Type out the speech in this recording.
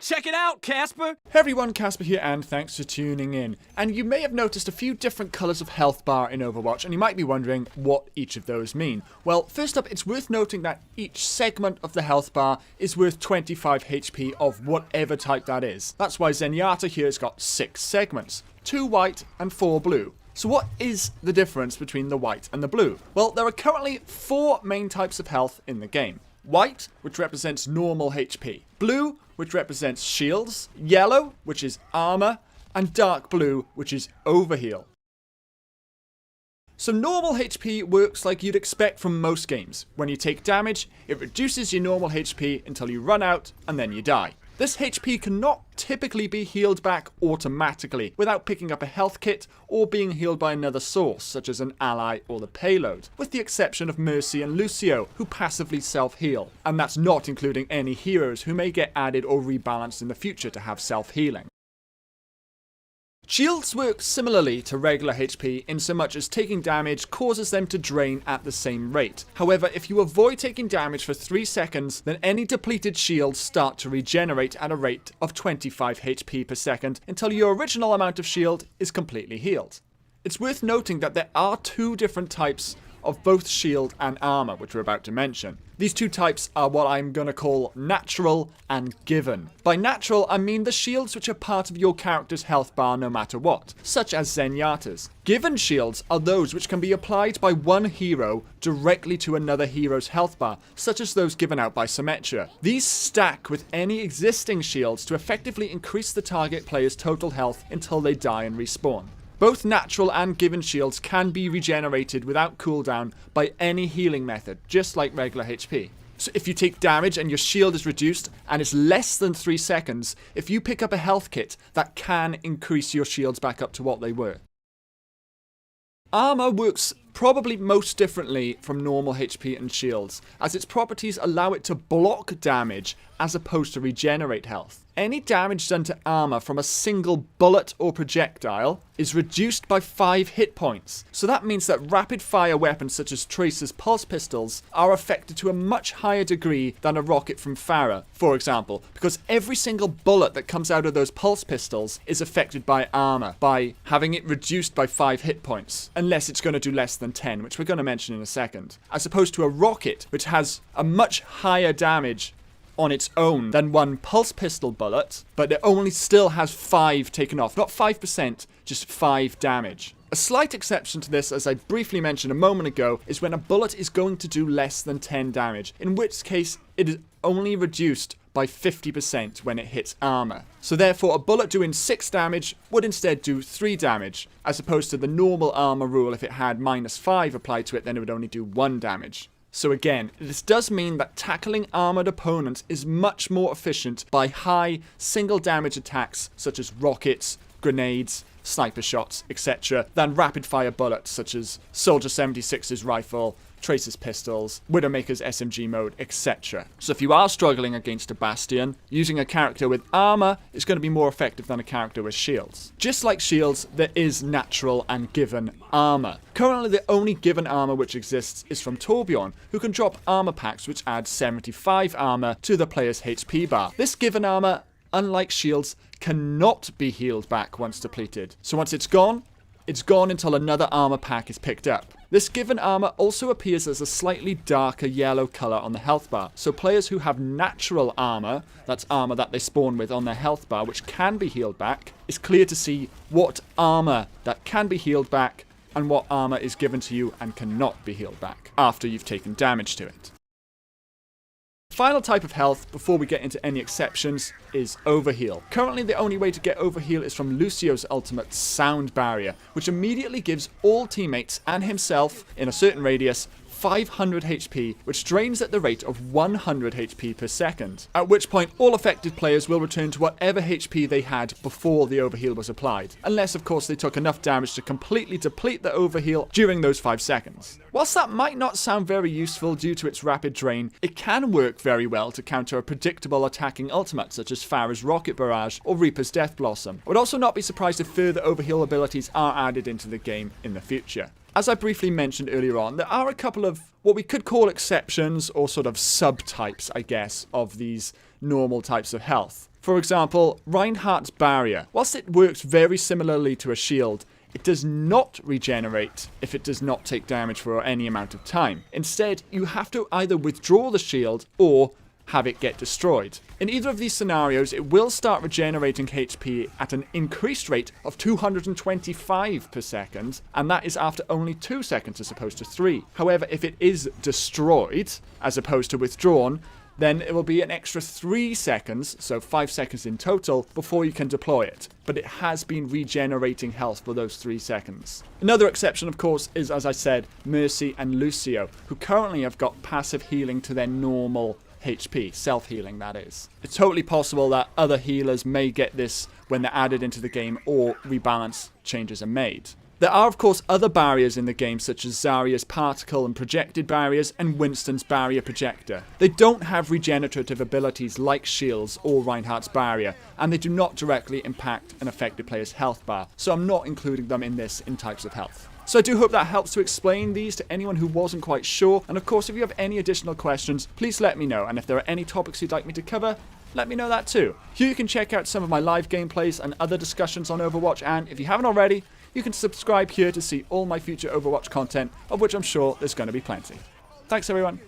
Check it out, Casper! Hey everyone, Casper here, and thanks for tuning in. And you may have noticed a few different colours of health bar in Overwatch, and you might be wondering what each of those mean. Well, first up, it's worth noting that each segment of the health bar is worth 25 HP of whatever type that is. That's why Zenyatta here has got 6 segments, 2 white and 4 blue. So what is the difference between the white and the blue? Well, there are currently 4 main types of health in the game. White, which represents normal HP. Blue, which represents shields. Yellow, which is armour. And dark blue, which is overheal. So normal HP works like you'd expect from most games. When you take damage, it reduces your normal HP until you run out, and then you die. This HP cannot typically be healed back automatically without picking up a health kit or being healed by another source, such as an ally or the payload, with the exception of Mercy and Lucio, who passively self-heal. And that's not including any heroes who may get added or rebalanced in the future to have self-healing. Shields work similarly to regular HP in so much as taking damage causes them to drain at the same rate. However, if you avoid taking damage for 3 seconds, then any depleted shields start to regenerate at a rate of 25 HP per second until your original amount of shield is completely healed. It's worth noting that there are 2 different types of both shield and armour, which we're about to mention. These 2 types are what I'm going to call natural and given. By natural, I mean the shields which are part of your character's health bar no matter what, such as Zenyatta's. Given shields are those which can be applied by one hero directly to another hero's health bar, such as those given out by Symmetra. These stack with any existing shields to effectively increase the target player's total health until they die and respawn. Both natural and given shields can be regenerated without cooldown by any healing method, just like regular HP. So if you take damage and your shield is reduced and it's less than 3 seconds, if you pick up a health kit, that can increase your shields back up to what they were. Armour works probably most differently from normal HP and shields, as its properties allow it to block damage as opposed to regenerate health. Any damage done to armour from a single bullet or projectile is reduced by 5 hit points. So that means that rapid fire weapons such as Tracer's pulse pistols are affected to a much higher degree than a rocket from Pharah, for example, because every single bullet that comes out of those pulse pistols is affected by armour, by having it reduced by 5 hit points, unless it's going to do less than 10, which we're going to mention in a second, as opposed to a rocket, which has a much higher damage on its own than one pulse pistol bullet, but it only still has 5 taken off. Not 5%, just 5 damage. A slight exception to this, as I briefly mentioned a moment ago, is when a bullet is going to do less than 10 damage, in which case it is only reduced by 50% when it hits armour. So therefore a bullet doing 6 damage would instead do 3 damage, as opposed to the normal armour rule. If it had -5 applied to it, then it would only do 1 damage. So again, this does mean that tackling armoured opponents is much more efficient by high single damage attacks such as rockets, grenades, sniper shots, etc. than rapid fire bullets such as Soldier 76's rifle, Tracer's pistols, Widowmaker's SMG mode, etc. So if you are struggling against a Bastion, using a character with armour is going to be more effective than a character with shields. Just like shields, there is natural and given armour. Currently the only given armour which exists is from Torbjorn, who can drop armour packs which add 75 armour to the player's HP bar. This given armour, unlike shields, cannot be healed back once depleted. So once it's gone until another armour pack is picked up. This given armour also appears as a slightly darker yellow colour on the health bar, so players who have natural armour, that's armour that they spawn with on their health bar which can be healed back, it's clear to see what armour that can be healed back and what armour is given to you and cannot be healed back after you've taken damage to it. Final type of health, before we get into any exceptions, is Overheal. Currently the only way to get Overheal is from Lucio's ultimate Sound Barrier, which immediately gives all teammates and himself, in a certain radius, 500 HP, which drains at the rate of 100 HP per second, at which point all affected players will return to whatever HP they had before the Overheal was applied, unless of course they took enough damage to completely deplete the Overheal during those 5 seconds. Whilst that might not sound very useful due to its rapid drain, it can work very well to counter a predictable attacking ultimate such as Pharah's Rocket Barrage or Reaper's Death Blossom. I would also not be surprised if further Overheal abilities are added into the game in the future. As I briefly mentioned earlier on, there are a couple of what we could call exceptions or sort of subtypes, I guess, of these normal types of health. For example, Reinhardt's barrier. Whilst it works very similarly to a shield, it does not regenerate if it does not take damage for any amount of time. Instead, you have to either withdraw the shield or have it get destroyed. In either of these scenarios, it will start regenerating HP at an increased rate of 225 per second, and that is after only 2 seconds as opposed to 3. However, if it is destroyed, as opposed to withdrawn, then it will be an extra 3 seconds, so 5 seconds in total, before you can deploy it. But it has been regenerating health for those 3 seconds. Another exception, of course, is, as I said, Mercy and Lucio, who currently have got passive healing to their normal HP, self-healing that is. It's totally possible that other healers may get this when they're added into the game or rebalance changes are made. There are of course other barriers in the game such as Zarya's particle and projected barriers and Winston's barrier projector. They don't have regenerative abilities like shields or Reinhardt's barrier, and they do not directly impact an affected player's health bar, so I'm not including them in this in types of health. So I do hope that helps to explain these to anyone who wasn't quite sure, and of course if you have any additional questions, please let me know, and if there are any topics you'd like me to cover, let me know that too. Here you can check out some of my live gameplays and other discussions on Overwatch, and if you haven't already, you can subscribe here to see all my future Overwatch content, of which I'm sure there's going to be plenty. Thanks everyone.